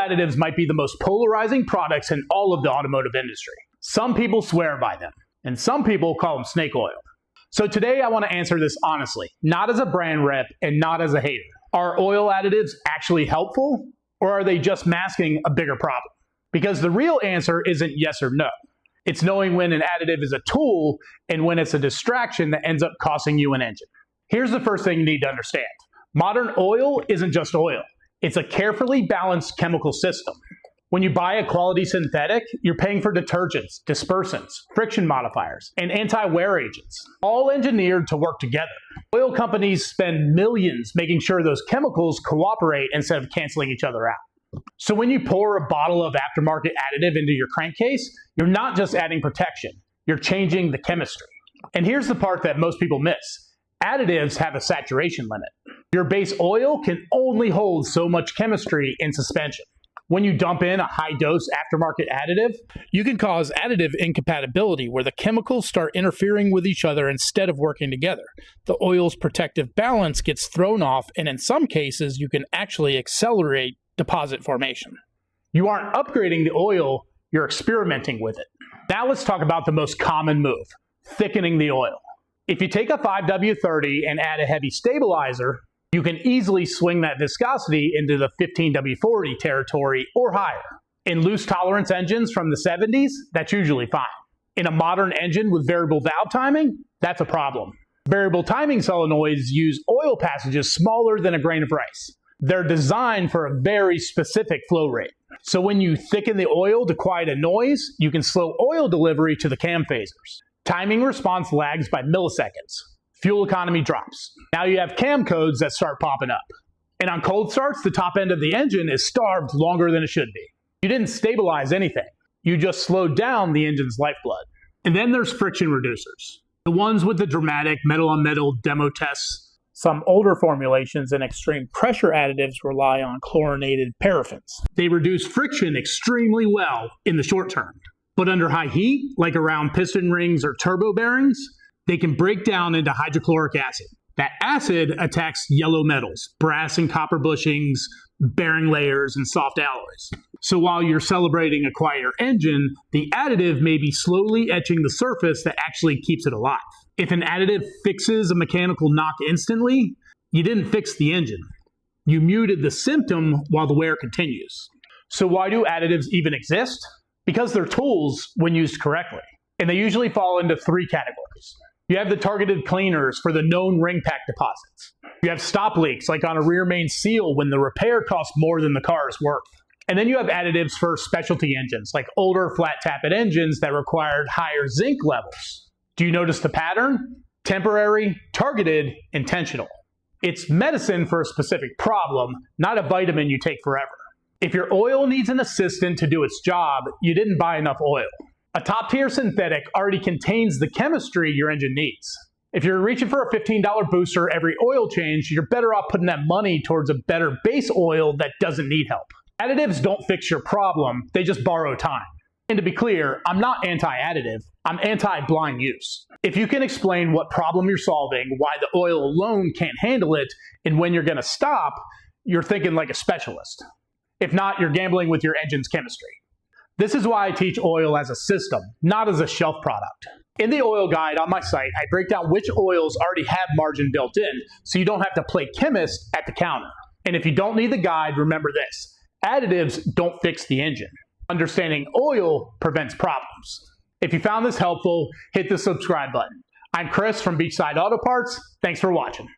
additives might be the most polarizing products in all of the automotive industry. Some people swear by them, and some people call them snake oil. So today I want to answer this honestly, not as a brand rep and not as a hater. Are oil additives actually helpful, or are they just masking a bigger problem? Because the real answer isn't yes or no. It's knowing when an additive is a tool and when it's a distraction that ends up costing you an engine. Here's the first thing you need to understand. Modern oil isn't just oil. It's a carefully balanced chemical system. When you buy a quality synthetic, you're paying for detergents, dispersants, friction modifiers, and anti-wear agents, all engineered to work together. Oil companies spend millions making sure those chemicals cooperate instead of canceling each other out. So when you pour a bottle of aftermarket additive into your crankcase, you're not just adding protection, you're changing the chemistry. And here's the part that most people miss. Additives have a saturation limit. Your base oil can only hold so much chemistry in suspension. When you dump in a high-dose aftermarket additive, you can cause additive incompatibility where the chemicals start interfering with each other instead of working together. The oil's protective balance gets thrown off, and in some cases, you can actually accelerate deposit formation. You aren't upgrading the oil, you're experimenting with it. Now let's talk about the most common move, thickening the oil. If you take a 5W30 and add a heavy stabilizer, you can easily swing that viscosity into the 15W40 territory or higher. In loose tolerance engines from the 70s, that's usually fine. In a modern engine with variable valve timing, that's a problem. Variable timing solenoids use oil passages smaller than a grain of rice. They're designed for a very specific flow rate. So when you thicken the oil to quiet a noise, you can slow oil delivery to the cam phasers. Timing response lags by milliseconds. Fuel economy drops. Now you have cam codes that start popping up. And on cold starts, the top end of the engine is starved longer than it should be. You didn't stabilize anything. You just slowed down the engine's lifeblood. And then there's friction reducers. The ones with the dramatic metal-on-metal demo tests. Some older formulations and extreme pressure additives rely on chlorinated paraffins. They reduce friction extremely well in the short term. But under high heat, like around piston rings or turbo bearings, they can break down into hydrochloric acid. That acid attacks yellow metals, brass and copper bushings, bearing layers, and soft alloys. So while you're celebrating a quieter engine, the additive may be slowly etching the surface that actually keeps it alive. If an additive fixes a mechanical knock instantly, you didn't fix the engine. You muted the symptom while the wear continues. So why do additives even exist? Because they're tools when used correctly. And they usually fall into three categories. You have the targeted cleaners for the known ring pack deposits. You have stop leaks, like on a rear main seal when the repair costs more than the car is worth. And then you have additives for specialty engines, like older flat tappet engines that required higher zinc levels. Do you notice the pattern? Temporary, targeted, intentional. It's medicine for a specific problem, not a vitamin you take forever. If your oil needs an assistant to do its job, you didn't buy enough oil. A top-tier synthetic already contains the chemistry your engine needs. If you're reaching for a $15 booster every oil change, you're better off putting that money towards a better base oil that doesn't need help. Additives don't fix your problem, they just borrow time. And to be clear, I'm not anti-additive, I'm anti-blind use. If you can explain what problem you're solving, why the oil alone can't handle it, and when you're going to stop, you're thinking like a specialist. If not, you're gambling with your engine's chemistry. This is why I teach oil as a system, not as a shelf product. In the oil guide on my site, I break down which oils already have margin built in, so you don't have to play chemist at the counter. And if you don't need the guide, remember this: additives don't fix the engine. Understanding oil prevents problems. If you found this helpful, hit the subscribe button. I'm Chris from Beachside Auto Parts. Thanks for watching.